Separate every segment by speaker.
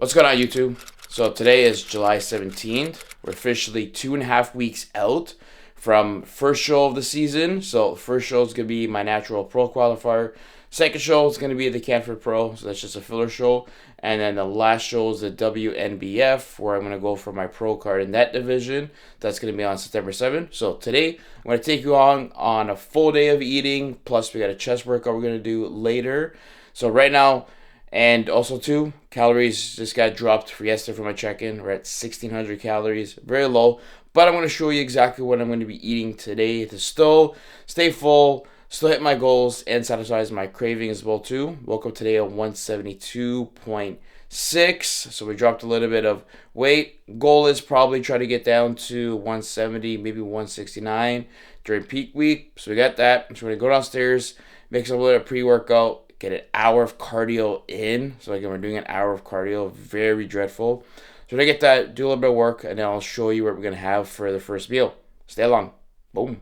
Speaker 1: What's going on, YouTube? So today is July 17th. We're officially 2.5 weeks out from first show of the season. So first show is going to be my Natural Pro-Qualifier. Second show is going to be the Canford Pro. So that's just a filler show. And then the last show is the WNBF, where I'm going to go for my pro card in that division. That's going to be on September 7th. So today, I'm going to take you on a full day of eating. Plus, we got a chest workout we're going to do later. So right now, and also too, calories just got dropped for yesterday for my check-in. We're at 1,600 calories, very low. But I'm going to show you exactly what I'm going to be eating today to still stay full, still hit my goals, and satisfy my craving as well too. Woke up today at 172.6, so we dropped a little bit of weight. Goal is probably try to get down to 170, maybe 169 during peak week. So we got that. So we're going to go downstairs, mix up a little pre-workout, get an hour of cardio in. So again, we're doing an hour of cardio, very dreadful. So when I get that, do a little bit of work, and then I'll show you what we're going to have for the first meal. Stay along. Boom.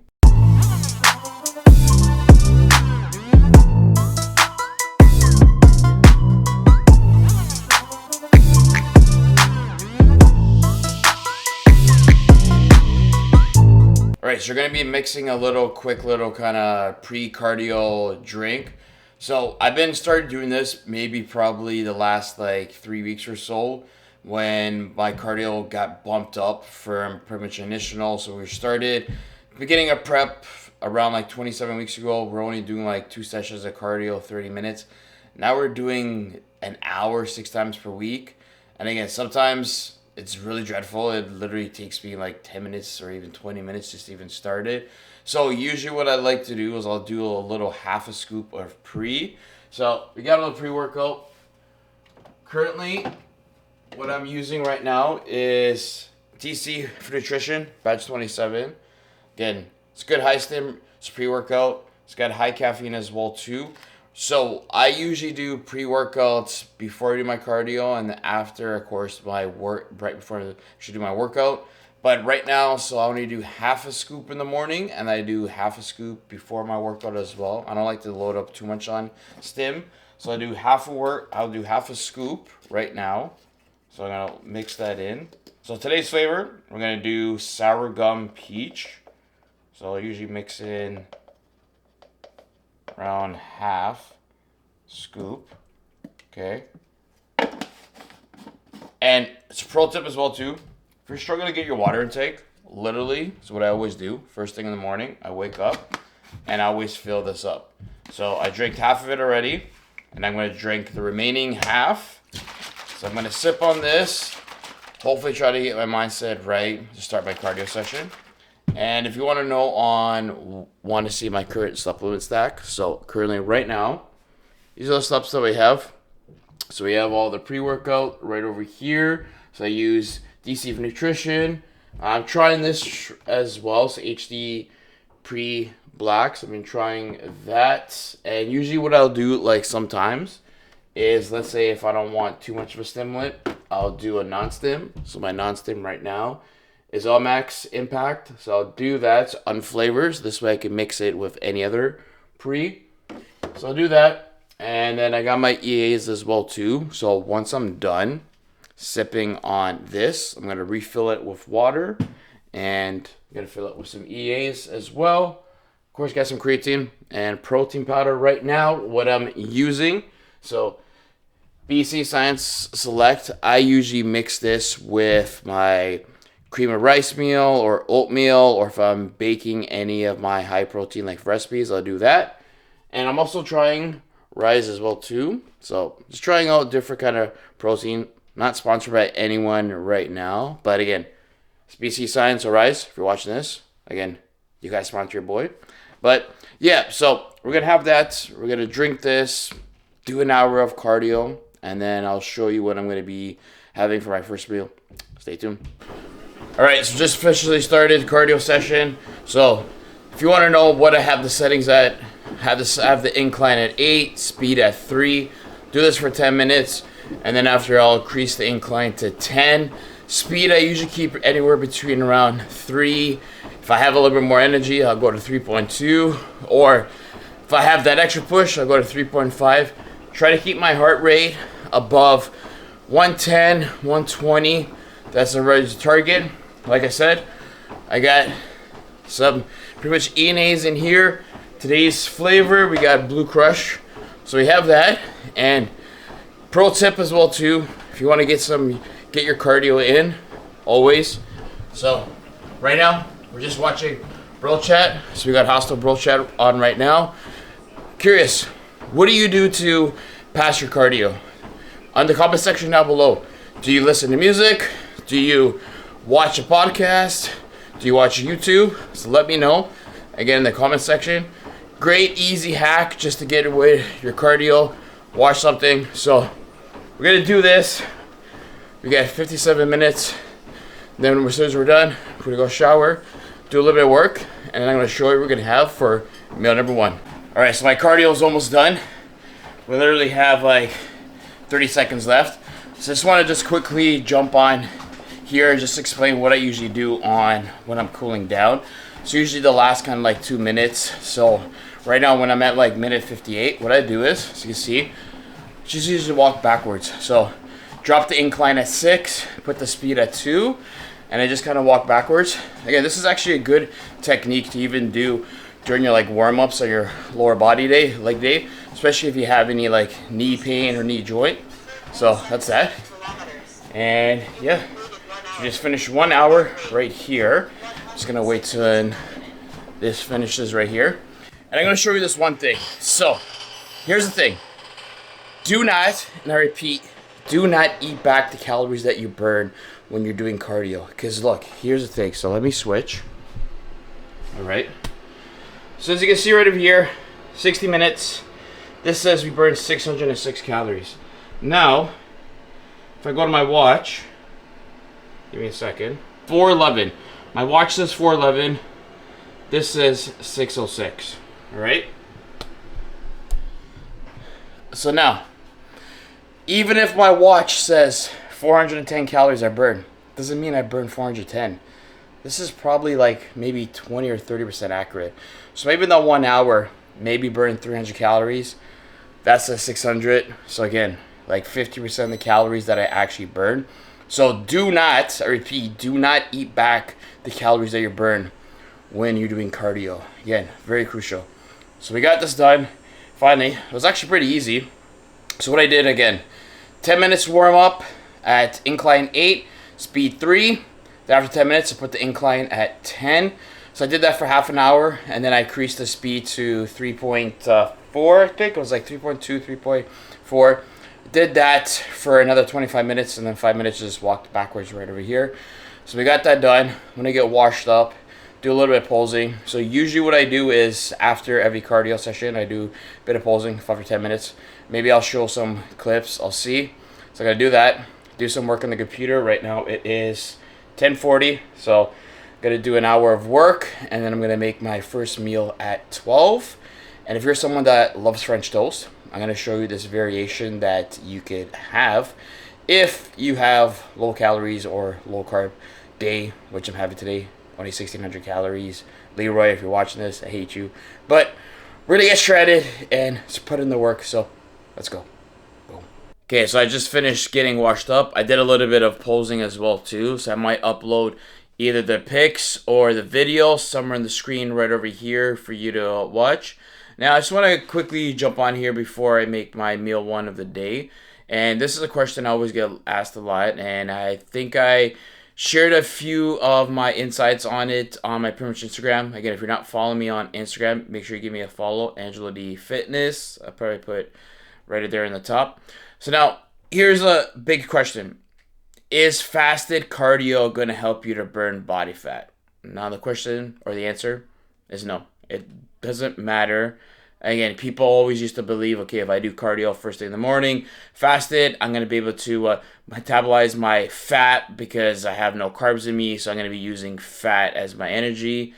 Speaker 1: Alright, so we're going to be mixing a quick little kind of pre-cardio drink. So I've been started doing this probably the last 3 weeks or so, when my cardio got bumped up from pretty much initial. So we started beginning of prep around 27 weeks ago. We're only doing 2 sessions of cardio, 30 minutes. Now we're doing an hour 6 times per week. And again, sometimes it's really dreadful. It literally takes me 10 minutes or even 20 minutes just to even start it. So usually what I like to do is I'll do a little half a scoop of pre. So we got a little pre-workout. Currently, what I'm using right now is DC for Nutrition, batch 27. Again, it's good high stim, it's pre-workout. It's got high caffeine as well too. So I usually do pre-workouts before I do my cardio, and after, of course, my work, right before I should do my workout. But right now, so I only do half a scoop in the morning, and I do half a scoop before my workout as well. I don't like to load up too much on stim, so I do I'll do half a scoop right now. So I'm gonna mix that in. So today's flavor, we're gonna do sour gum peach. So I usually mix in around half scoop. Okay. And it's a pro tip as well too. If you're struggling to get your water intake, literally, is what I always do. First thing in the morning, I wake up and I always fill this up. So I drank half of it already, and I'm going to drink the remaining half. So I'm going to sip on this, hopefully try to get my mindset right to start my cardio session. And if you want to see my current supplement stack, so currently right now, these are the subs that we have. So we have all the pre-workout right over here. So I use DC for Nutrition. I'm trying this as well, so HD Pre-Blacks. I've been trying that. And usually what I'll do sometimes is, let's say if I don't want too much of a stimulant, I'll do a non-stim. So my non-stim right now is all max impact. So I'll do that on flavors. This way I can mix it with any other pre. So I'll do that. And then I got my EAs as well too. So once I'm done sipping on this, I'm going to refill it with water, and I'm going to fill it with some EAs as well. Of course, got some creatine and protein powder right now, what I'm using. So BC Science Select, I usually mix this with my cream of rice meal or oatmeal, or if I'm baking any of my high protein recipes, I'll do that. And I'm also trying Rise as well too. So just trying out different kind of protein. Not sponsored by anyone right now, but again, it's BC Science or Rise. If you're watching this, again, you guys sponsor your boy. But yeah, so we're gonna have that. We're gonna drink this, do an hour of cardio, and then I'll show you what I'm gonna be having for my first meal. Stay tuned. All right, so just officially started cardio session. So if you want to know what I have the settings at, I have the incline at 8, speed at 3. Do this for 10 minutes. And then after, I'll increase the incline to 10. Speed, I usually keep anywhere between around 3. If I have a little bit more energy, I'll go to 3.2. Or if I have that extra push, I'll go to 3.5. Try to keep my heart rate above 110, 120. That's the right target. Like I said, I got some pretty much ENAs in here. Today's flavor, we got Blue Crush. So we have that. And pro tip as well too, if you want to get your cardio in, always. So right now, we're just watching Bro Chat. So we got Hostile Bro Chat on right now. Curious, what do you do to pass your cardio? On the comment section down below. Do you listen to music? Do you watch a podcast? Do you watch YouTube? So let me know. Again, in the comment section. Great, easy hack just to get away your cardio. Watch something. So we're going to do this. We got 57 minutes. Then as soon as we're done, we're going to go shower, do a little bit of work, and I'm going to show you what we're going to have for meal number 1. Alright, so my cardio is almost done. We literally have like 30 seconds left. So I just want to quickly jump on here and just explain what I usually do on when I'm cooling down. So usually the last kind of like 2 minutes. So right now when I'm at like minute 58, what I do is, as you can see, just usually walk backwards. So drop the incline at 6, put the speed at 2, and I just kind of walk backwards. Again, this is actually a good technique to even do during your like warm-ups or your lower body day, leg day, especially if you have any like knee pain or knee joint. So that's that. And yeah, we just finished 1 hour right here. Just gonna wait till this finishes right here. And I'm gonna show you this one thing. So here's the thing. Do not, and I repeat, do not eat back the calories that you burn when you're doing cardio. Because look, here's the thing. So let me switch. All right. So as you can see right over here, 60 minutes. This says we burned 606 calories. Now, if I go to my watch, give me a second. 411. My watch says 411. This says 606. All right. So now, even if my watch says 410 calories I burned, doesn't mean I burned 410. This is probably like maybe 20 or 30% accurate. So maybe in that 1 hour, maybe burn 300 calories. That's a 600. So again, like 50% of the calories that I actually burn. So do not, I repeat, do not eat back the calories that you burn when you're doing cardio. Again, very crucial. So we got this done. Finally, it was actually pretty easy. So what I did again, 10 minutes warm up at incline 8, speed 3. Then after 10 minutes, I put the incline at 10. So I did that for half an hour, and then I increased the speed to 3.4, I think. It was like 3.2, 3.4. Did that for another 25 minutes, and then 5 minutes just walked backwards right over here. So we got that done. I'm going to get washed up, do a little bit of posing. So usually what I do is after every cardio session, I do a bit of posing, 5 or 10 minutes. Maybe I'll show some clips. I'll see. So I'm going to do that, do some work on the computer. Right now it is 10:40, so I'm gonna do an hour of work, and then I'm gonna make my first meal at 12. And if you're someone that loves French toast, I'm gonna show you this variation that you could have if you have low calories or low carb day, which I'm having today, only 1,600 calories. Leroy, if you're watching this, I hate you, but we're gonna get shredded and put in the work. So let's go. Okay, so I just finished getting washed up. I did a little bit of posing as well too, so I might upload either the pics or the video somewhere on the screen right over here for you to watch. Now I just want to quickly jump on here before I make my meal 1 of the day, and this is a question I always get asked a lot, and I think I shared a few of my insights on it on my pretty much Instagram. Again, if you're not following me on Instagram, make sure you give me a follow, Angelo D Fitness. I'll probably put right there in the top. So now, here's a big question. Is fasted cardio going to help you to burn body fat? Now the question, or the answer, is no. It doesn't matter. Again, people always used to believe, okay, if I do cardio first thing in the morning, fasted, I'm going to be able to metabolize my fat because I have no carbs in me, so I'm going to be using fat as my energy.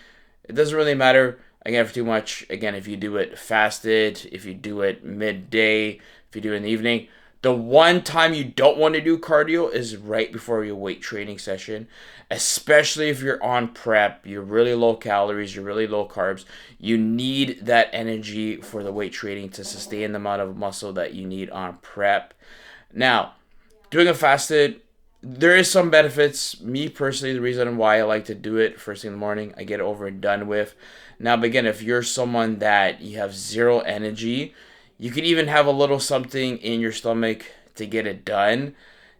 Speaker 1: It doesn't really matter, again, for too much. Again, if you do it fasted, if you do it midday, if you do it in the evening, the one time you don't want to do cardio is right before your weight training session, especially if you're on prep, you're really low calories, you're really low carbs. You need that energy for the weight training to sustain the amount of muscle that you need on prep. Now, doing a fasted, there is some benefits. Me personally, the reason why I like to do it first thing in the morning, I get it over and done with. Now, but again, if you're someone that you have zero energy, you could even have a little something in your stomach to get it done.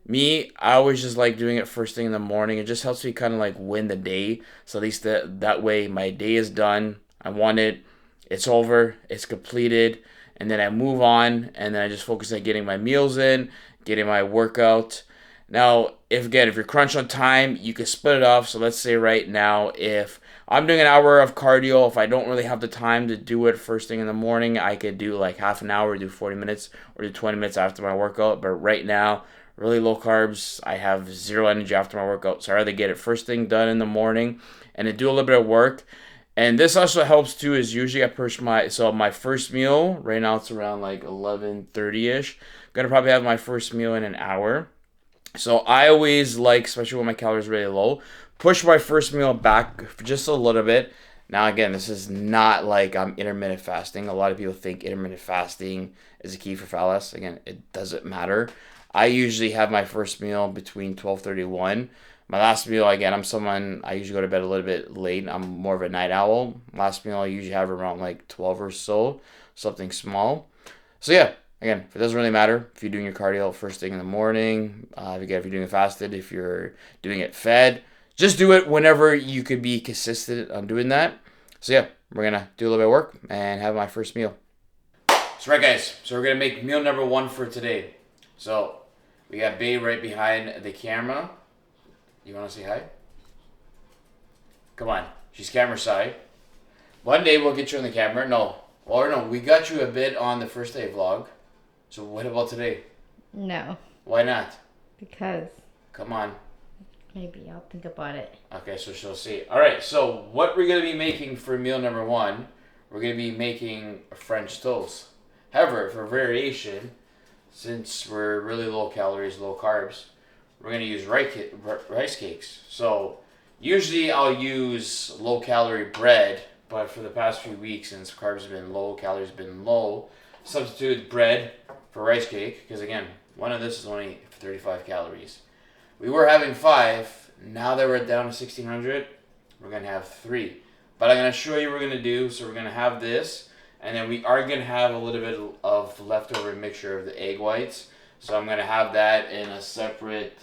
Speaker 1: Me, I always just like doing it first thing in the morning. It just helps me kind of like win the day. So at least that way my day is done. I want it. It's over. It's completed. And then I move on. And then I just focus on getting my meals in, getting my workout. Now, if you're crunched on time, you can split it off. So let's say right now, if I'm doing an hour of cardio, if I don't really have the time to do it first thing in the morning, I could do like half an hour, do 40 minutes, or do 20 minutes after my workout. But right now, really low carbs. I have zero energy after my workout, so I rather get it first thing done in the morning and then do a little bit of work. And this also helps too. Is usually I push my first meal right now. It's around like 11:30 ish. Gonna probably have my first meal in an hour. So I always like, especially when my calories are really low, push my first meal back just a little bit. Now again, this is not like I'm intermittent fasting. A lot of people think intermittent fasting is a key for fat loss. Again, it doesn't matter. I usually have my first meal between 12:31. My last meal, again, I usually go to bed a little bit late. I'm more of a night owl. Last meal I usually have around like 12 or so, something small. So yeah, again, it doesn't really matter if you're doing your cardio first thing in the morning. If you're doing it fasted, if you're doing it fed, just do it whenever you could be consistent on doing that. So yeah, we're gonna do a little bit of work and have my first meal. So right, guys. So we're gonna make meal number 1 for today. So we got Babe right behind the camera. You want to say hi? Come on. She's camera shy. One day we'll get you on the camera. No. Or no, we got you a bit on the first day vlog. So what about today?
Speaker 2: No.
Speaker 1: Why not?
Speaker 2: Because.
Speaker 1: Come on.
Speaker 2: Maybe I'll think about it.
Speaker 1: Okay, so she'll see. All right, so what we're going to be making for meal number 1, we're going to be making French toast. However, for variation, since we're really low calories, low carbs, we're going to use rice cakes. So usually I'll use low calorie bread, but for the past few weeks, since carbs have been low, calories have been low, substitute bread for rice cake, because again, one of this is only 35 calories. We were having 5, now that we're down to 1600, we're going to have 3. But I'm going to show you what we're going to do. So we're going to have this, and then we are going to have a little bit of leftover mixture of the egg whites. So I'm going to have that in a separate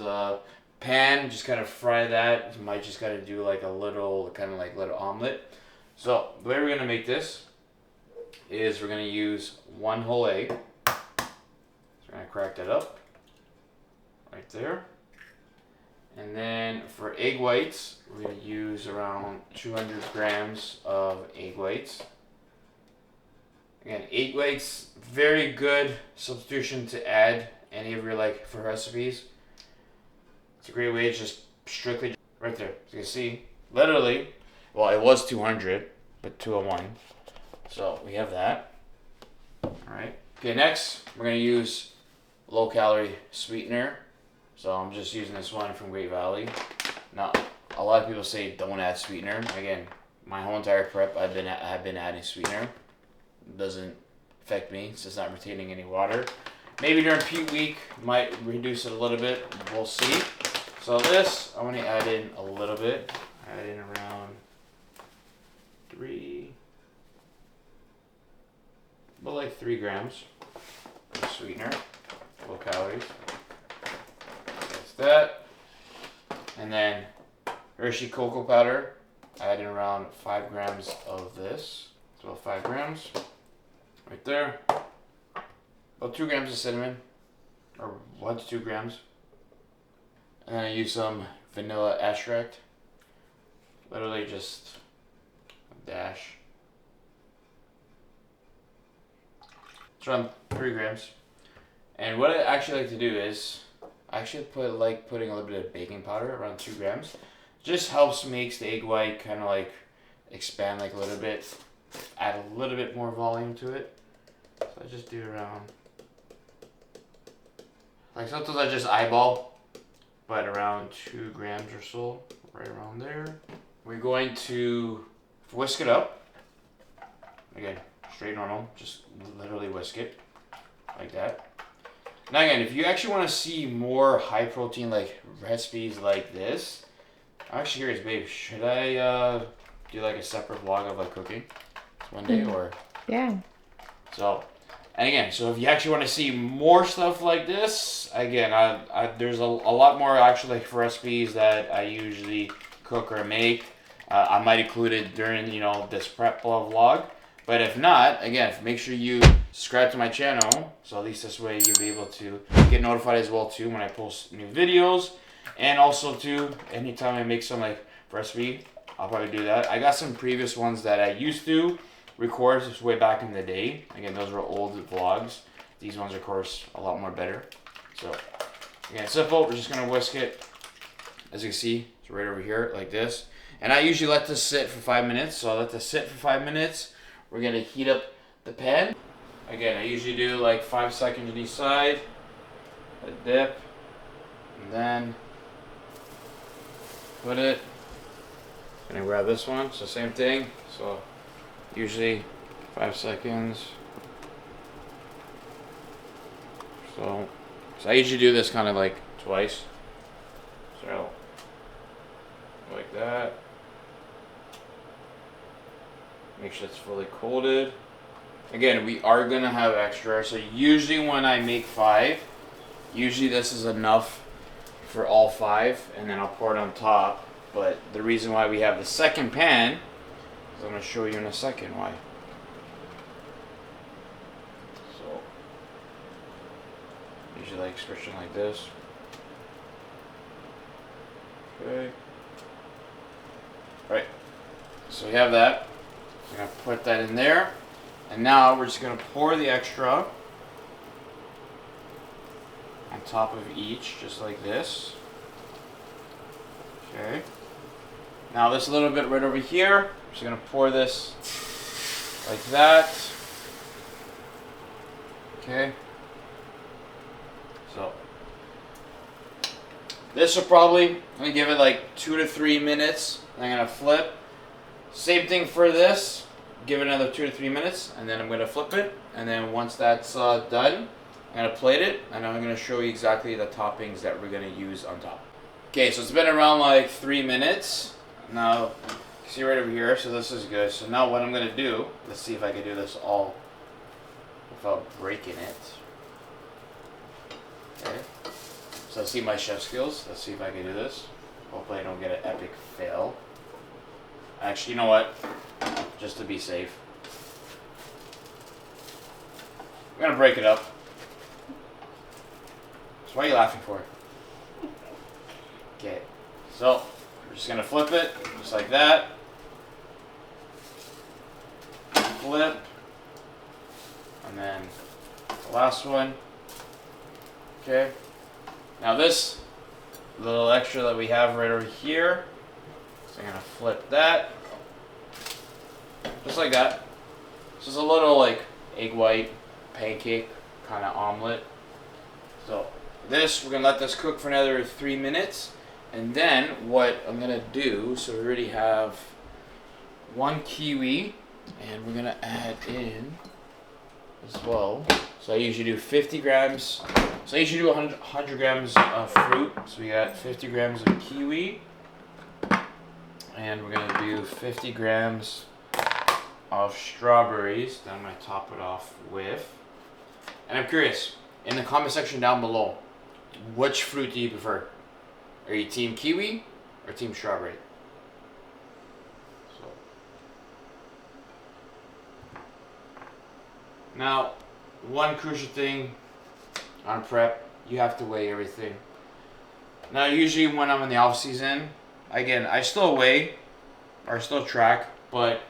Speaker 1: pan, just kind of fry that. Might just kind of do like a little, kind of like little omelet. So the way we're going to make this is we're going to use 1 whole egg. So we're going to crack that up right there. And then for egg whites, we're going to use around 200 grams of egg whites. Again, egg whites, very good substitution to add any of your for recipes. It's a great way to just strictly right there. So you can see, literally, well, it was 200, but 201. So we have that. All right. Okay, next we're going to use low calorie sweetener. So I'm just using this one from Great Valley. Now, a lot of people say don't add sweetener. Again, my whole entire prep, I've been adding sweetener. It doesn't affect me. It's just not retaining any water. Maybe during peak week, might reduce it a little bit. We'll see. So this, I'm going to add in a little bit. Add in around 3 grams of sweetener, low calories. That, and then Hershey cocoa powder, add in around 5 grams of this. It's about 5 grams right there. About 2 grams of cinnamon, or 1 to 2 grams. And then I use some vanilla extract, literally just a dash. It's around 3 grams. And what I actually like to do is I actually putting a little bit of baking powder, around 2 grams. Just helps makes the egg white kind of expand a little bit, add a little bit more volume to it. So I just do around, sometimes I just eyeball, but around 2 grams or so, right around there. We're going to whisk it up. Again, straight normal, just literally whisk it like that. Now again, if you actually want to see more high protein like recipes like this, I'm actually curious, babe, should I do like a separate vlog of like cooking one day or?
Speaker 2: Yeah.
Speaker 1: So, and again, so if you actually want to see more stuff like this, again, there's a lot more actually like recipes that I usually cook or make. I might include it during, this prep vlog. But if not, again, make sure you subscribe to my channel. So at least this way you'll be able to get notified as well too when I post new videos. And also too, anytime I make some like recipe, I'll probably do that. I got some previous ones that I used to record just way back in the day. Again, those were old vlogs. These ones, of course, a lot more better. So again, simple. We're just gonna whisk it. As you can see, it's right over here like this. And I usually let this sit for 5 minutes. So I'll let this sit for 5 minutes. We're gonna heat up the pan. Again, I usually do like 5 seconds on each side. A dip. And then put it. Gonna grab this one. So same thing. So usually 5 seconds. So I usually do this kind of like twice. So like that. Make sure it's fully coated. Again, we are gonna have extra. So usually when I make 5, usually this is enough for all 5, and then I'll pour it on top. But the reason why we have the second pan is I'm gonna show you in a second why. So usually like expression like this. Okay. All right. So we have that. I'm gonna put that in there, and now we're just gonna pour the extra on top of each, just like this. Okay. Now this little bit right over here, I'm just gonna pour this like that. Okay. So this will probably, I'm gonna give it like 2 to 3 minutes. I'm gonna flip. Same thing for this. Give it another 2 to 3 minutes, and then I'm gonna flip it. And then once that's done, I'm gonna plate it, and I'm gonna show you exactly the toppings that we're gonna use on top. Okay, so it's been around like 3 minutes. Now, see right over here, so this is good. So now what I'm gonna do, let's see if I can do this all without breaking it. Okay, so let's see my chef skills. Let's see if I can do this. Hopefully I don't get an epic fail. Actually, you know what? Just to be safe, I'm gonna break it up. So what are you laughing for? Okay, so we're just gonna flip it, just like that. Flip. And then the last one. Okay. Now this little extra that we have right over here, so I'm gonna flip that. Just like that. This is a little like egg white pancake kind of omelet. So this, we're gonna let this cook for another 3 minutes. And then what I'm gonna do, so we already have 1 kiwi, and we're gonna add in as well. So I usually do 50 grams. So I usually do 100 grams of fruit. So we got 50 grams of kiwi. And we're gonna do 50 grams of strawberries that I'm going to top it off with. And I'm curious, in the comment section down below, which fruit do you prefer? Are you team kiwi or team strawberry? So now, one crucial thing on prep, you have to weigh everything. Now usually when I'm in the off season, again, I still weigh or still track, but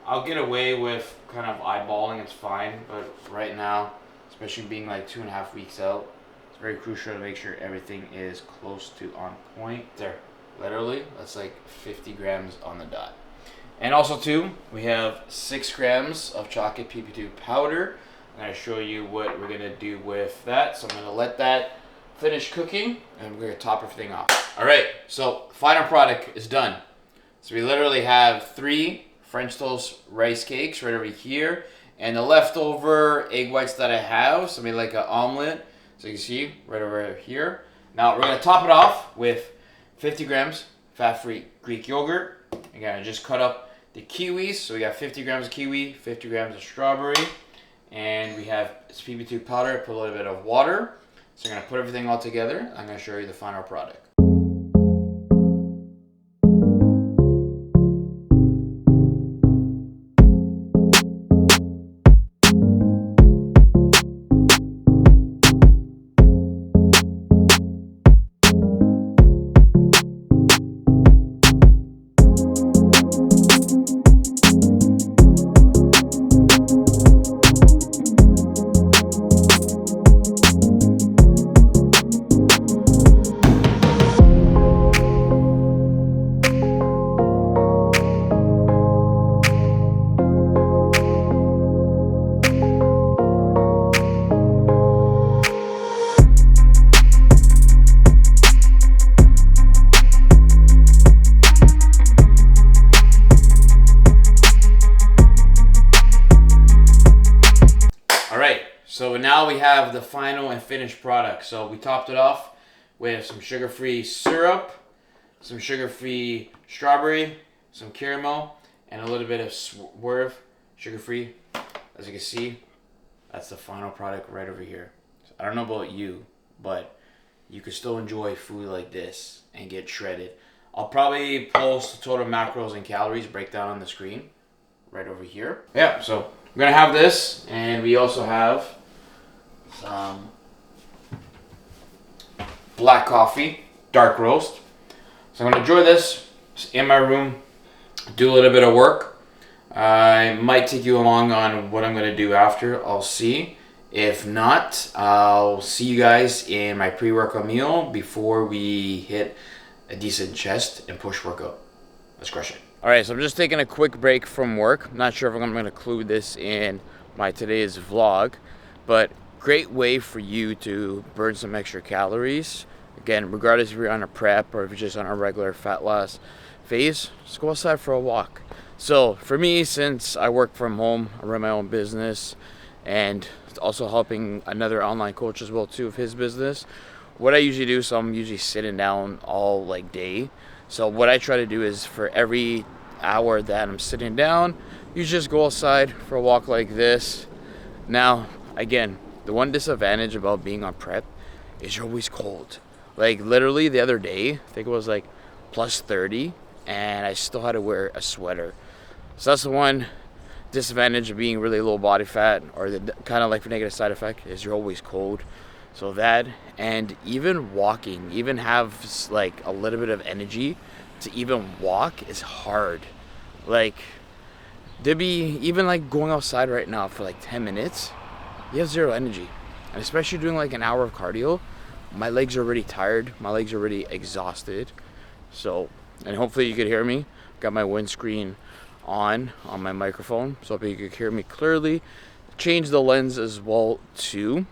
Speaker 1: I'll get away with kind of eyeballing, it's fine. But right now, especially being like 2.5 weeks out, it's very crucial to make sure everything is close to on point. There, literally, that's like 50 grams on the dot. And also too, we have 6 grams of chocolate PP2 powder. I'm gonna show you what we're gonna do with that. So I'm gonna let that finish cooking, and we're gonna top everything off. All right, so final product is done. So we literally have 3 French toast rice cakes right over here, and the leftover egg whites that I have, so I made like an omelet. So you can see right over here. Now we're gonna top it off with 50 grams fat-free Greek yogurt. Again, I just cut up the kiwis. So we got 50 grams of kiwi, 50 grams of strawberry, and we have PB2 powder, put a little bit of water. So I'm gonna put everything all together. I'm gonna show you the final product. So now we have the final and finished product. So we topped it off with some sugar-free syrup, some sugar-free strawberry, some caramel, and a little bit of Swerve sugar-free. As you can see, that's the final product right over here. So I don't know about you, but you can still enjoy food like this and get shredded. I'll probably post the total macros and calories breakdown on the screen right over here. Yeah, so we're gonna have this, and we also have some black coffee, dark roast. So I'm gonna enjoy this in my room, do a little bit of work. I might take you along on what I'm gonna do after. I'll see. If not, I'll see you guys in my pre-workout meal before we hit a decent chest and push workout. Let's crush it. All right, so I'm just taking a quick break from work. I'm not sure if I'm gonna include this in my today's vlog, but great way for you to burn some extra calories. Again, regardless if you're on a prep or if you're just on a regular fat loss phase, just go outside for a walk. So for me, since I work from home, I run my own business, and also helping another online coach as well too of his business, what I usually do, so I'm usually sitting down all like day. So what I try to do is for every hour that I'm sitting down, you just go outside for a walk like this. Now, again, the one disadvantage about being on prep is you're always cold. Like literally the other day, I think it was like plus 30, and I still had to wear a sweater. So that's the one disadvantage of being really low body fat, or the kind of like negative side effect is you're always cold. So that, and even walking, even have like a little bit of energy to even walk is hard. Like there'd be even like going outside right now for like 10 minutes, you have zero energy. And especially doing like an hour of cardio, my legs are already tired, my legs are already exhausted. So, and hopefully you could hear me. Got my windscreen on my microphone, so hopefully you could hear me clearly. Change the lens as well too.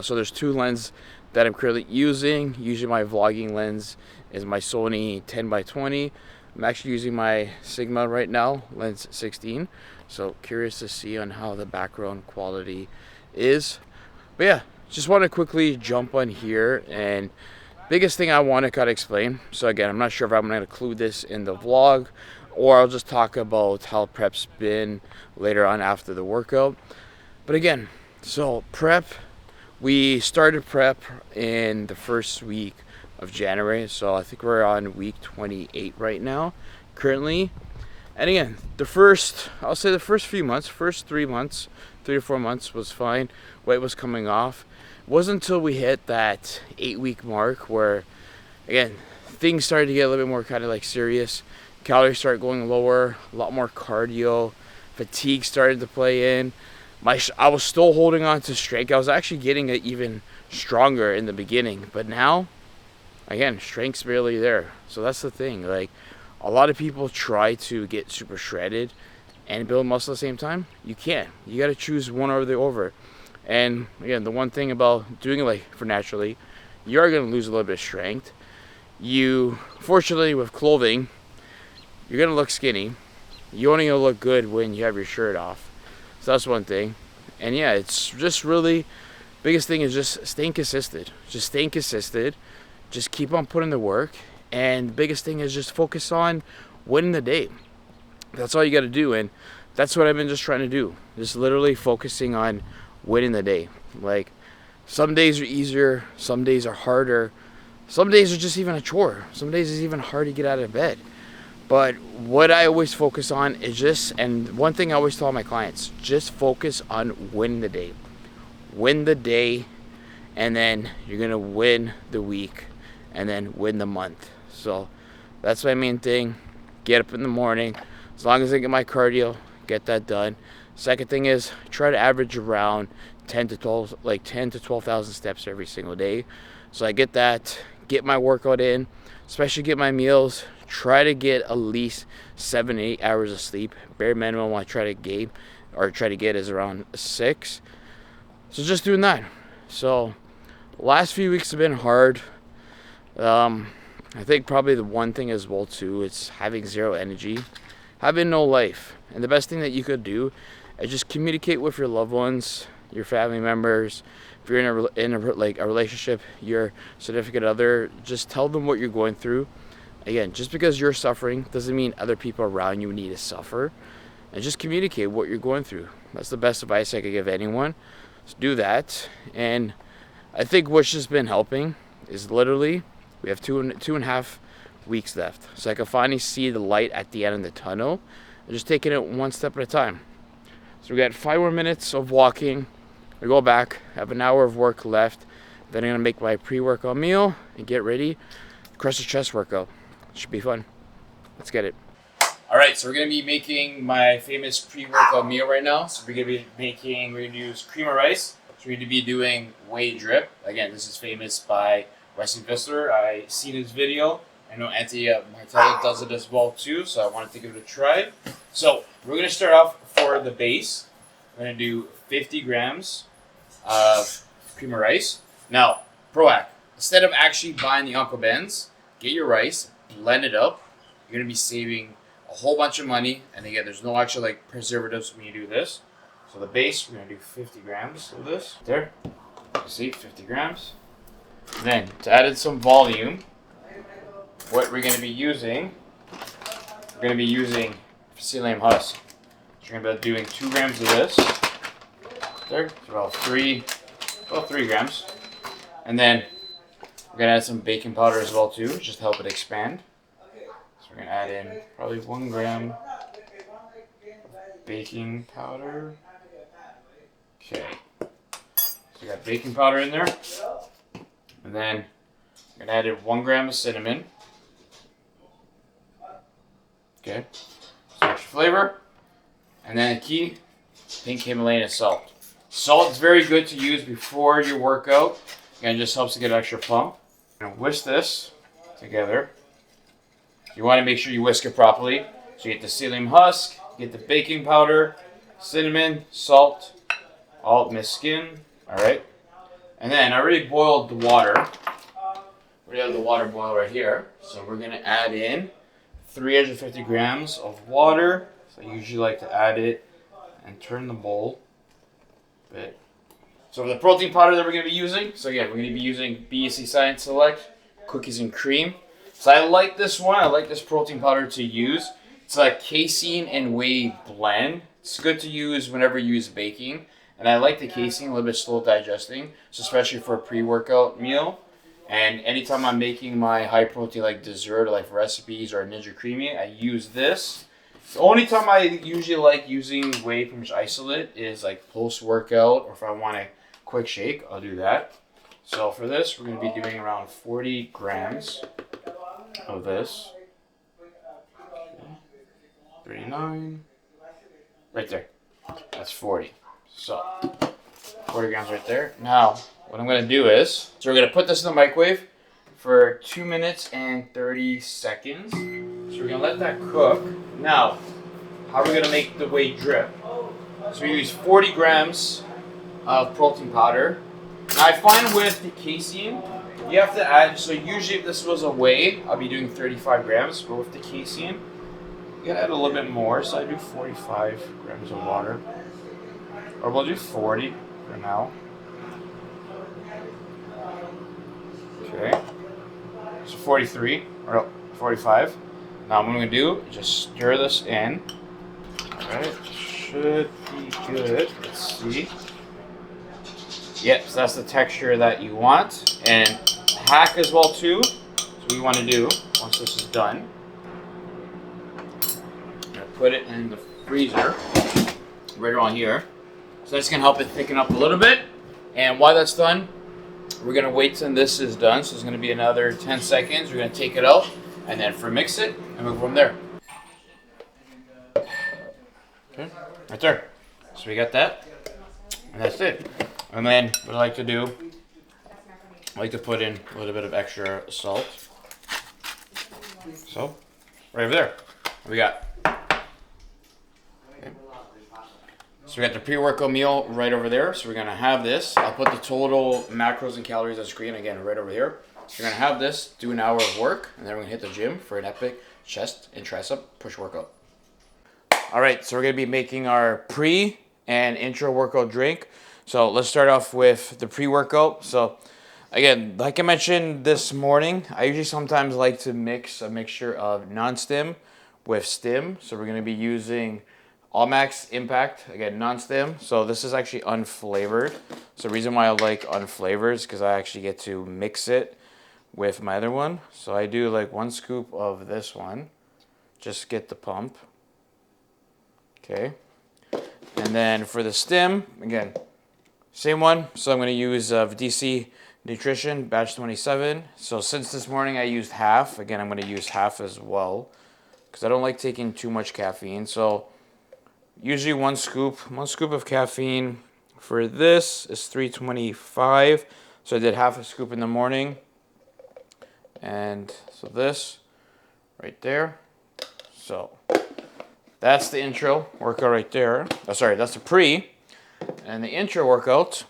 Speaker 1: So there's two lenses that I'm currently using. Usually my vlogging lens is my Sony 10x20. I'm actually using my Sigma right now, lens 16. So curious to see on how the background quality is. But yeah, just want to quickly jump on here, and biggest thing I want to kind of explain. So again, I'm not sure if I'm going to include this in the vlog, or I'll just talk about how prep's been later on after the workout. But again, so prep, we started prep in the first week of January. So I think we're on week 28 right now currently. And again, I'll say the first few months, first 3 months, 3 or 4 months was fine. Weight was coming off. It wasn't until we hit that 8-week mark where, again, things started to get a little bit more kind of like serious. Calories started going lower, a lot more cardio, fatigue started to play in. I was still holding on to strength. I was actually getting it even stronger in the beginning, but now, again, strength's barely there. So that's the thing. Like, a lot of people try to get super shredded and build muscle at the same time. You can't. You got to choose one or the other. And again, the one thing about doing it like for naturally, you are going to lose a little bit of strength. You, fortunately, with clothing, you're going to look skinny. You only going to look good when you have your shirt off. So that's one thing. And yeah, it's just really biggest thing is just staying consistent. Just staying consistent. Just keep on putting the work. And the biggest thing is just focus on winning the day. That's all you got to do. And that's what I've been just trying to do. Just literally focusing on winning the day. Like, some days are easier. Some days are harder. Some days are just even a chore. Some days it's even hard to get out of bed. But what I always focus on is just, and one thing I always tell my clients, just focus on winning the day. Win the day, and then you're going to win the week, and then win the month. So that's my main thing. Get up in the morning. As long as I get my cardio, get that done. Second thing is try to average around 10 to 12,000 steps every single day. So I get that, get my workout in, especially get my meals. Try to get at least 7 to 8 hours of sleep. Bare minimum I try to get is around 6. So just doing that. So last few weeks have been hard. I think probably the one thing as well too, it's having zero energy, having no life. And the best thing that you could do is just communicate with your loved ones, your family members. If you're in a relationship, your significant other, just tell them what you're going through. Again, just because you're suffering doesn't mean other people around you need to suffer. And just communicate what you're going through. That's the best advice I could give anyone. So do that. And I think what's just been helping is literally we have two and a half weeks left. So I can finally see the light at the end of the tunnel. I'm just taking it one step at a time. So we got 5 more minutes of walking. We go back, have an hour of work left. Then I'm going to make my pre-workout meal and get ready. Crush the chest workout. Should be fun. Let's get it. All right, so we're going to be making my famous pre-workout meal right now. So we're going to use cream of rice. So we're going to be doing whey drip. Again, this is famous by Wesley Visler. I seen his video. I know Anthony Martello does it as well too, so I wanted to give it a try. So we're going to start off for the base. We're going to do 50 grams of cream of rice. Now, Proact, instead of actually buying the Uncle Ben's, get your rice, blend it up. You're going to be saving a whole bunch of money. And again, there's no actual preservatives when you do this. So the base, we're going to do 50 grams of this. There. You see, 50 grams. Then, to add in some volume, what we're going to be using, we're going to be using psyllium husk. So you're going to be doing 2 grams of this. There, it's about 3 grams. And then we're going to add some baking powder as well too, just to help it expand. So we're going to add in probably 1 gram of baking powder. Okay. So we got baking powder in there. And then I'm going to add in 1 gram of cinnamon. Okay. So extra flavor. And then the key, pink Himalayan salt. Salt is very good to use before your workout. And it just helps to get an extra pump. I'm going to whisk this together. You want to make sure you whisk it properly. So you get the psyllium husk, you get the baking powder, cinnamon, salt, all mixed in. Alright. And then I already boiled the water. We have the water boil right here. So we're going to add in 350 grams of water. So I usually like to add it and turn the bowl a bit. So for the protein powder that we're going to be using, so again, we're going to be using BSC Science Select Cookies and Cream. So I like this one. I like this protein powder to use. It's a casein and whey blend. It's good to use whenever you use baking. And I like the casein, a little bit slow digesting, so especially for a pre-workout meal. And anytime I'm making my high protein like dessert, like recipes or Ninja Creamy, I use this. The only time I usually like using whey from isolate is like post-workout, or if I want a quick shake, I'll do that. So for this, we're going to be doing around 40 grams of this. Okay. 39. Right there. That's 40. So, 40 grams right there. Now, what I'm going to do is, so we're going to put this in the microwave for 2 minutes and 30 seconds. So we're going to let that cook. Now, how are we going to make the whey drip? So we use 40 grams of protein powder. Now I find with the casein, you have to add, so usually if this was a whey, I'll be doing 35 grams, but with the casein, you gotta add a little bit more, so I do 45 grams of water. Or we'll do 40 for now. Okay. So 43 or no, 45. Now what I'm gonna do is just stir this in. Alright, should be good. Let's see. Yep, so that's the texture that you want. And hack as well too. So what you want to do once this is done, I'm gonna put it in the freezer right around here. So that's gonna help it thicken up a little bit. And while that's done, we're gonna wait till this is done. So it's gonna be another 10 seconds. We're gonna take it out and then mix it and move from there. Okay, right there. So we got that, and that's it. And then what I like to do, I like to put in a little bit of extra salt. So, right over there, what we got. Okay. So we got the pre-workout meal right over there. So we're gonna have this. I'll put the total macros and calories on screen again right over here. So you're gonna have this, do an hour of work, and then we're gonna hit the gym for an epic chest and tricep push workout. All right, so we're gonna be making our pre and intro workout drink. So let's start off with the pre-workout. So again, like I mentioned this morning, I usually sometimes like to mix a mixture of non-stim with stim. So we're gonna be using All Max Impact, again, non-stim. So this is actually unflavored. So the reason why I like unflavored is because I actually get to mix it with my other one. So I do like 1 scoop of this one, just get the pump. Okay. And then for the stim, again, same one. So I'm going to use DC Nutrition Batch 27. So since this morning I used half, again, I'm going to use half as well because I don't like taking too much caffeine. So usually 1 scoop of caffeine for this is 325. So I did half a scoop in the morning. And so this right there. So that's the intro workout right there. Oh, sorry, that's the pre. And the intro workout,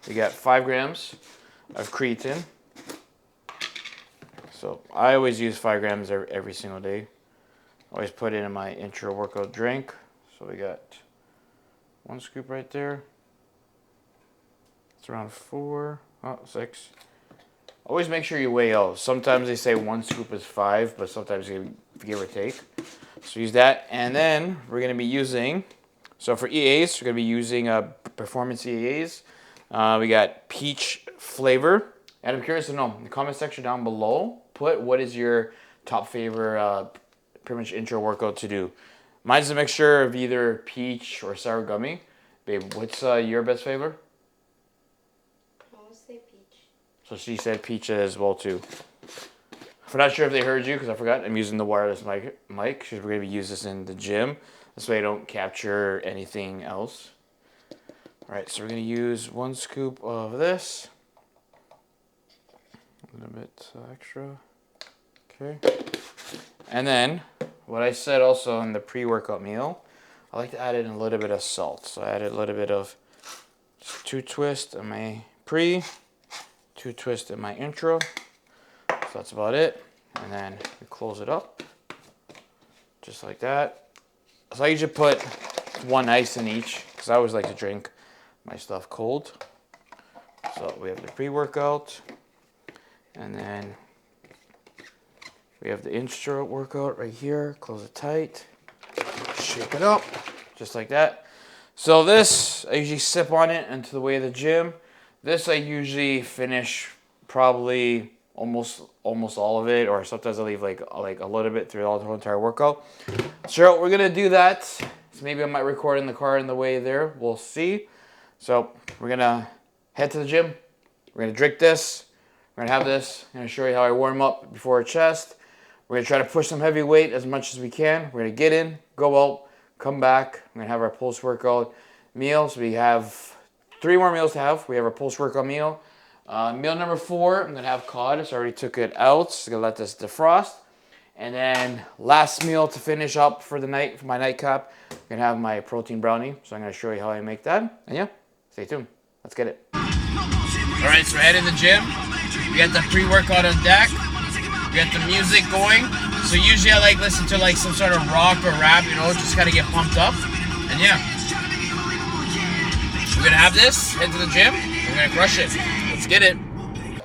Speaker 1: we got 5 grams of creatine. So I always use 5 grams every single day. Always put it in my intro workout drink. So we got 1 scoop right there. It's around 6. Always make sure you weigh out. Sometimes they say 1 scoop is 5, but sometimes you give or take. So use that. And then we're going to be using, so for EAs, we're going to be using Performance EAs. We got peach flavor. And I'm curious to know, in the comment section down below, put what is your top favorite pretty much intro workout to do. Mine's a mixture of either peach or sour gummy. Babe, what's your best flavor?
Speaker 2: I'll say peach.
Speaker 1: So she said peach as well too. I'm not sure if they heard you because I forgot. I'm using the wireless mic. We're going to be using this in the gym. This way I don't capture anything else. All right, so we're going to use 1 scoop of this. A little bit extra. Okay. And then what I said also in the pre-workout meal, I like to add in a little bit of salt. So I added a little bit of 2 twists in my pre, 2 twists in my intro. So that's about it. And then we close it up just like that. So I usually put 1 ice in each because I always like to drink my stuff cold. So we have the pre-workout, and then we have the intro workout right here. Close it tight, shake it up just like that. So this, I usually sip on it into the way of the gym. This I usually finish probably almost all of it, or sometimes I leave like a little bit through the whole entire workout. So we're gonna do that. So maybe I might record in the car in the way there. We'll see. So we're gonna head to the gym. We're gonna drink this. We're gonna have this. I'm gonna show you how I warm up before a chest. We're gonna try to push some heavy weight as much as we can. We're gonna get in, go out, come back. We're gonna have our post-workout meal. So we have 3 more meals to have. We have our post-workout meal. Meal number 4, I'm going to have cod. So I already took it out. Just going to let this defrost. And then last meal to finish up for the night, for my nightcap, I'm going to have my protein brownie. So I'm going to show you how I make that. And yeah, stay tuned. Let's get it. All right, so we're heading to the gym. We got the pre-workout on deck. We got the music going. So usually I like listen to like some sort of rock or rap, you know, just kind of get pumped up. And yeah, we're going to have this, head to the gym. We're going to crush it. Let's get it.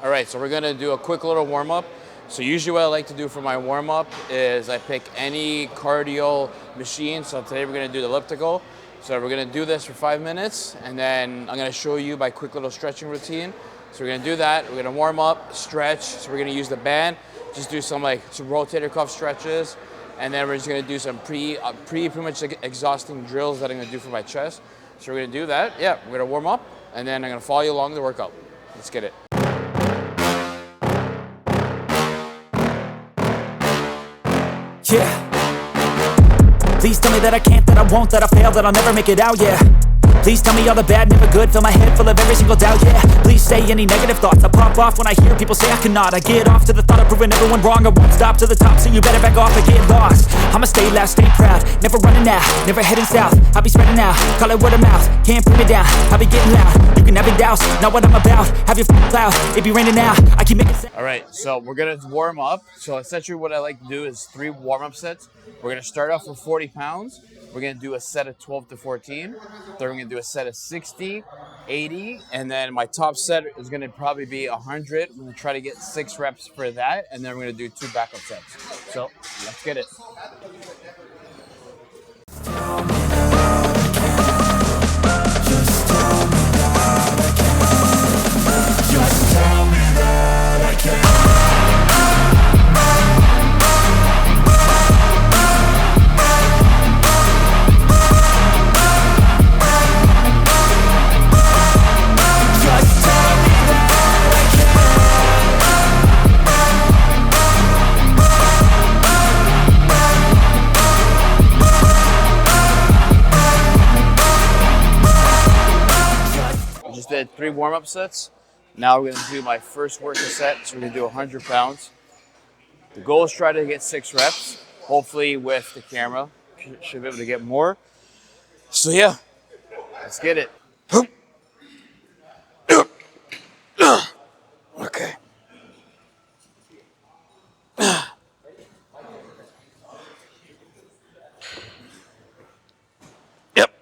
Speaker 1: All right, so we're gonna do a quick little warm up. So usually what I like to do for my warm up is I pick any cardio machine. So today we're gonna do the elliptical. So we're gonna do this for 5 minutes, and then I'm gonna show you my quick little stretching routine. So we're gonna do that. We're gonna warm up, stretch. So we're gonna use the band, just do some rotator cuff stretches, and then we're just gonna do some pretty much exhausting drills that I'm gonna do for my chest. So we're gonna do that. Yeah, we're gonna warm up, and then I'm gonna follow you along the workout. Let's get it.
Speaker 3: Yeah. Please tell me that I can't, that I won't, that I fail, that I'll never make it out, yeah. Please tell me all the bad, never good, fill my head full of every single doubt, yeah. Please say any negative thoughts, I pop off when I hear people say I cannot. I get off to the thought of proving everyone wrong, I won't stop to the top, so you better back off and get lost. I'ma stay loud, stay proud, never running out, never heading south. I'll be spreading out, call it word of mouth, can't put me down, I'll be getting loud. You can have it douse, not what I'm about, have your cloud, it be raining now, I keep making sense.
Speaker 1: All right, so we're gonna warm up. So essentially what I like to do is 3 warm-up sets. We're gonna start off with 40 pounds. We're gonna do a set of 12 to 14. Then we're gonna do a set of 60, 80, and then my top set is gonna probably be 100. I'm gonna try to get 6 reps for that, and then we're gonna do 2 backup sets. So let's get it. Did 3 warm-up sets. Now we're gonna do my first working set. So we're gonna do 100 pounds. The goal is try to get 6 reps. Hopefully with the camera, should be able to get more. So yeah, let's get it. Okay. Yep.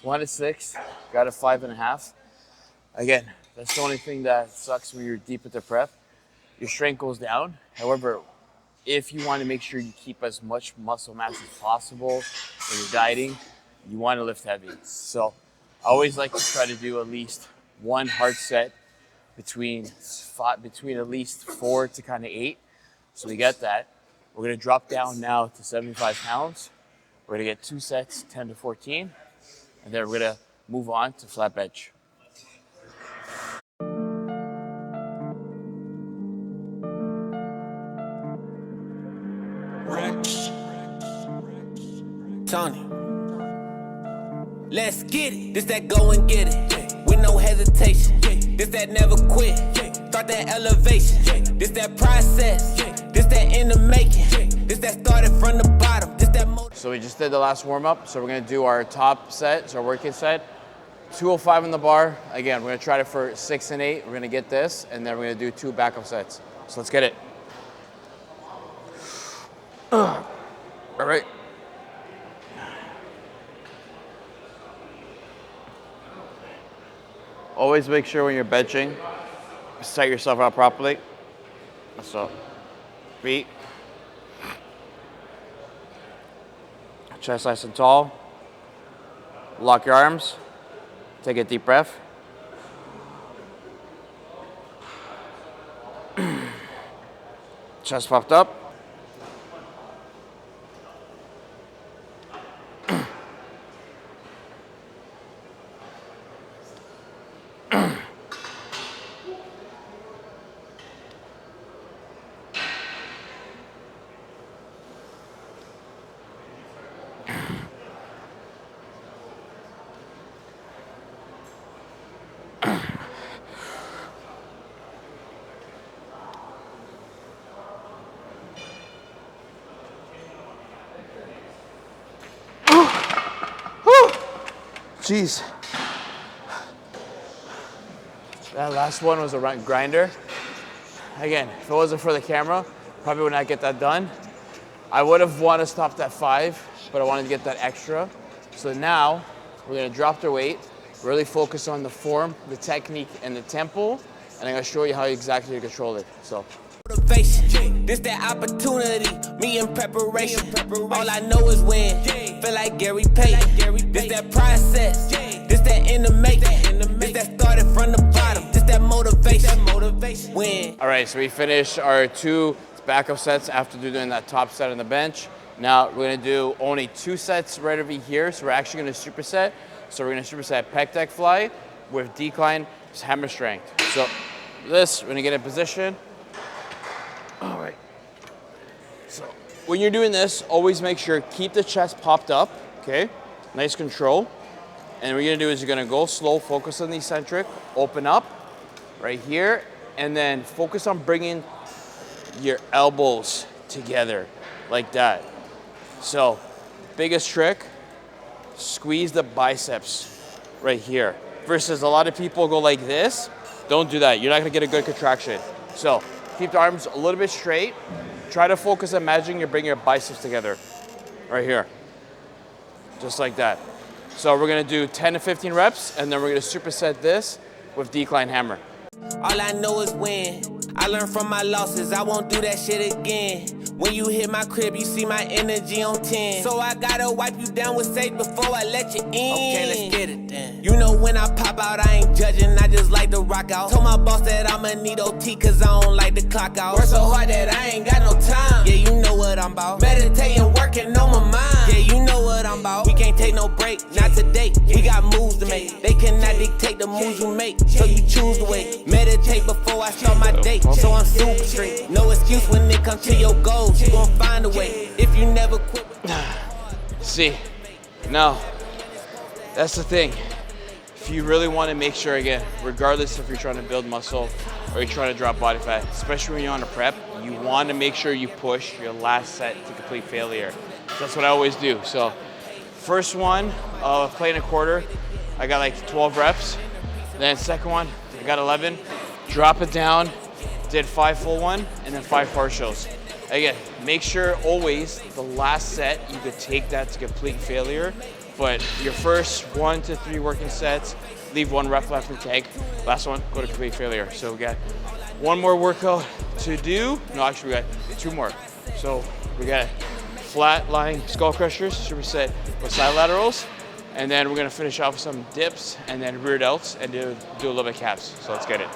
Speaker 1: One to 6, got a 5.5. Again, that's the only thing that sucks when you're deep into prep. Your strength goes down. However, if you want to make sure you keep as much muscle mass as possible when you're dieting, you want to lift heavy. So I always like to try to do at least 1 hard set between at least 4 to kind of 8. So we get that. We're going to drop down now to 75 pounds. We're going to get 2 sets, 10 to 14. And then we're going to move on to flat bench.
Speaker 4: Tony, let's get it. This that go and get it with no hesitation. This that never quit. Start that elevation. This that process. This that in the making. This that started from the bottom. This that
Speaker 1: So we just did the last warm up. So we're gonna do our top set, so our working set. 205 on the bar. Again, we're gonna try it for 6 and 8. We're gonna get this, and then we're gonna do 2 backup sets. So let's get it. All right. Always make sure when you're benching, set yourself up properly. So, feet. Chest nice and tall. Lock your arms. Take a deep breath. Chest puffed up.
Speaker 5: Jeez. That last one was a grinder. Again, if it wasn't for the camera, probably would not get that done. I would have wanted to stop at 5, but I wanted to get that extra. So now we're gonna drop the weight, really focus on the form, the technique, and the tempo, and I'm gonna show you how exactly to control it. So.
Speaker 4: Motivation, this that opportunity, me in preparation. All I know is win, feel like Gary Payton. This that process, this that in the making. This that started from the bottom, this that motivation, win.
Speaker 5: All right, so we finished our 2 backup sets after doing that top set on the bench. Now we're gonna do only 2 sets right over here. So we're actually gonna superset. So we're gonna superset pec deck fly with decline hammer strength. So this, we're gonna get in position. All right. So when you're doing this, always make sure, keep the chest popped up, okay? Nice control. And what you're gonna do is you're gonna go slow, focus on the eccentric, open up right here, and then focus on bringing your elbows together like that. So biggest trick, squeeze the biceps right here. Versus a lot of people go like this. Don't do that. You're not gonna get a good contraction. So keep the arms a little bit straight. Try to focus on imagining you're bringing your biceps together right here. Just like that. So we're gonna do 10 to 15 reps, and then we're gonna superset this with decline hammer.
Speaker 4: All I know is win. I learned from my losses, I won't do that shit again. When you hit my crib, you see my energy on 10. So I gotta wipe you down with safe before I let you in. Okay, let's get it then. You know when I pop out, I ain't judging, I just like to rock out. Told my boss that I'ma need OT, cause I don't like to clock out. Work so hard that I ain't got no time. Yeah, you know what I'm about. Meditating, working on my mind. Yeah, you know what I'm about. We can't take no break, not today. We got moves to make. They cannot dictate the moves you make, so you choose the way. Meditate before I start my day, so I'm super straight. No excuse when it comes to your goals. You gon' find a way if you never quit.
Speaker 5: See, now that's the thing. If you really want to make sure, again, regardless if you're trying to build muscle or you're trying to drop body fat, especially when you're on a prep, you want to make sure you push your last set to complete failure. That's what I always do. So first one, playing a quarter, I got like 12 reps. Then second one, I got 11. Drop it down, did 5 full one, and then 5 partials. Again, make sure always the last set, you could take that to complete failure, but your first 1 to 3 working sets, leave 1 rep left in the tank. Last one, go to complete failure. So we got 1 more workout to do. No, actually we got 2 more. So we got flat lying skull crushers, superset with side laterals, and then we're gonna finish off with some dips and then rear delts and do a little bit of calves. So let's get it.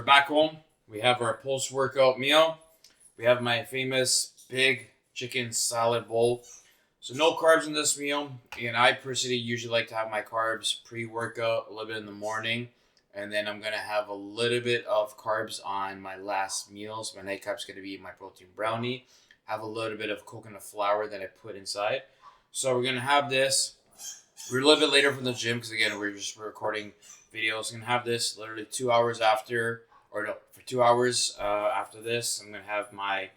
Speaker 5: we're back home. We have our post-workout meal. We have my famous big chicken salad bowl. So no carbs in this meal. And I personally usually like to have my carbs pre-workout, a little bit in the morning. And then I'm going to have a little bit of carbs on my last meal. So my nightcap's going to be my protein brownie. Have a little bit of coconut flour that I put inside. So we're going to have this. We're a little bit later from the gym because, again, we're just recording videos. I'm going to have this literally 2 hours after, or no, for 2 hours after this. I'm going to have my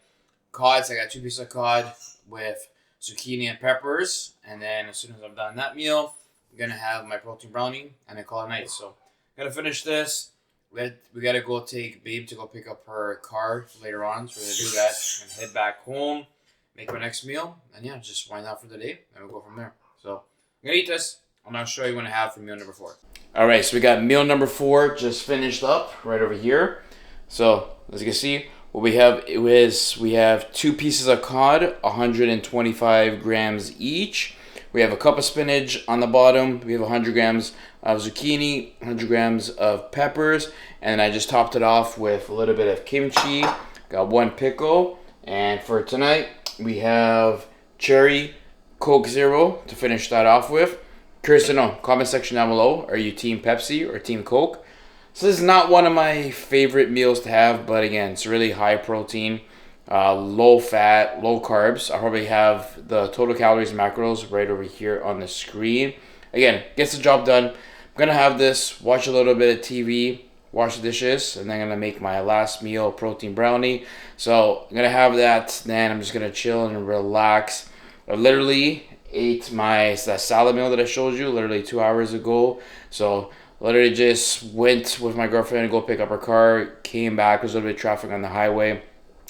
Speaker 5: cods. I got 2 pieces of cod with zucchini and peppers. And then as soon as I'm done that meal, I'm going to have my protein brownie and then call it night. So I'm going to finish this. We got to go take Babe to go pick up her car later on. So we're going to do that and head back home, make my next meal. And yeah, just wind down for the day. And we'll go from there. So I'm going to eat this. I'm going to show you what I have for meal number 4. All right, so we got meal number 4 just finished up right over here. So as you can see, what we have is we have 2 pieces of cod, 125 grams each. We have a cup of spinach on the bottom. We have 100 grams of zucchini, 100 grams of peppers, and I just topped it off with a little bit of kimchi. Got 1 pickle, and for tonight we have cherry Coke Zero to finish that off with. Curious to know, comment section down below, are you team Pepsi or team Coke? So this is not one of my favorite meals to have, but again, it's really high protein, low fat, low carbs. I'll probably have the total calories and macros right over here on the screen. Again, gets the job done. I'm going to have this, watch a little bit of TV, wash the dishes, and then I'm going to make my last meal, protein brownie. So I'm going to have that, then I'm just going to chill and relax. I literally ate that salad meal that I showed you literally 2 hours ago. So literally just went with my girlfriend to go pick up her car, came back, there was a little bit of traffic on the highway.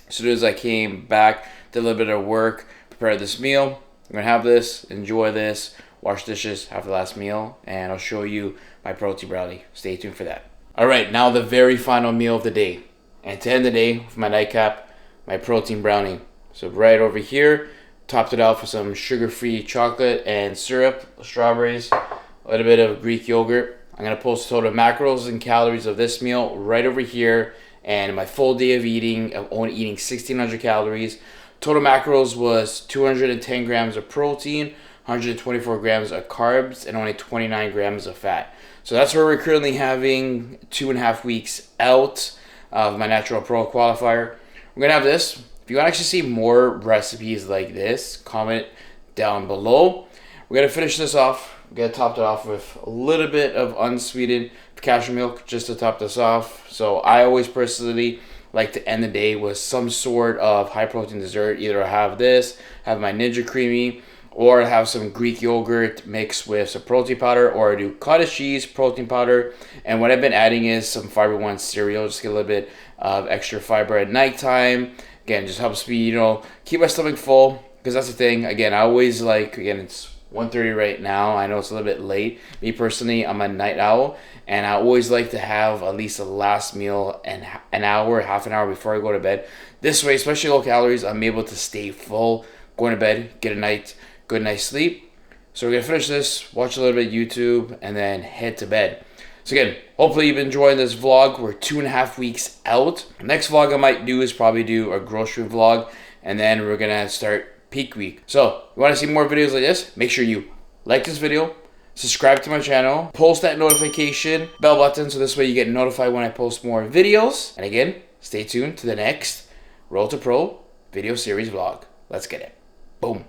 Speaker 5: As soon as I came back, did a little bit of work, prepared this meal. I'm going to have this, enjoy this, wash dishes, have the last meal, and I'll show you my protein brownie. Stay tuned for that. All right, now the very final meal of the day. And to end the day with my nightcap, my protein brownie. So right over here, topped it off with some sugar-free chocolate and syrup, strawberries, a little bit of Greek yogurt. I'm going to post total macros and calories of this meal right over here. And my full day of eating, of only eating 1,600 calories. Total macros was 210 grams of protein, 124 grams of carbs, and only 29 grams of fat. So that's where we're currently having 2.5 weeks out of my Natural Pro-Qualifier. We're going to have this. If you want to actually see more recipes like this, comment down below. We're going to finish this off. We're going to top it off with a little bit of unsweetened cashew milk just to top this off. So I always personally like to end the day with some sort of high protein dessert. Either I have this, have my Ninja Creamy, or I have some Greek yogurt mixed with some protein powder, or I do cottage cheese, protein powder. And what I've been adding is some Fiber One cereal, just get a little bit of extra fiber at nighttime. Again, just helps me, keep my stomach full, because that's the thing. Again, I always it's 1:30 right now. I know it's a little bit late. Me personally, I'm a night owl, and I always like to have at least a last meal and half an hour before I go to bed. This way, especially low calories, I'm able to stay full, go to bed, get a good night's sleep. So we're going to finish this, watch a little bit of YouTube, and then head to bed. So again, hopefully you've been enjoying this vlog. We're 2.5 weeks out. Next vlog I might do is probably do a grocery vlog, and then we're going to start peak week. So if you want to see more videos like this, make sure you like this video, subscribe to my channel, post that notification bell button so this way you get notified when I post more videos. And again, stay tuned to the next Road to Pro video series vlog. Let's get it. Boom.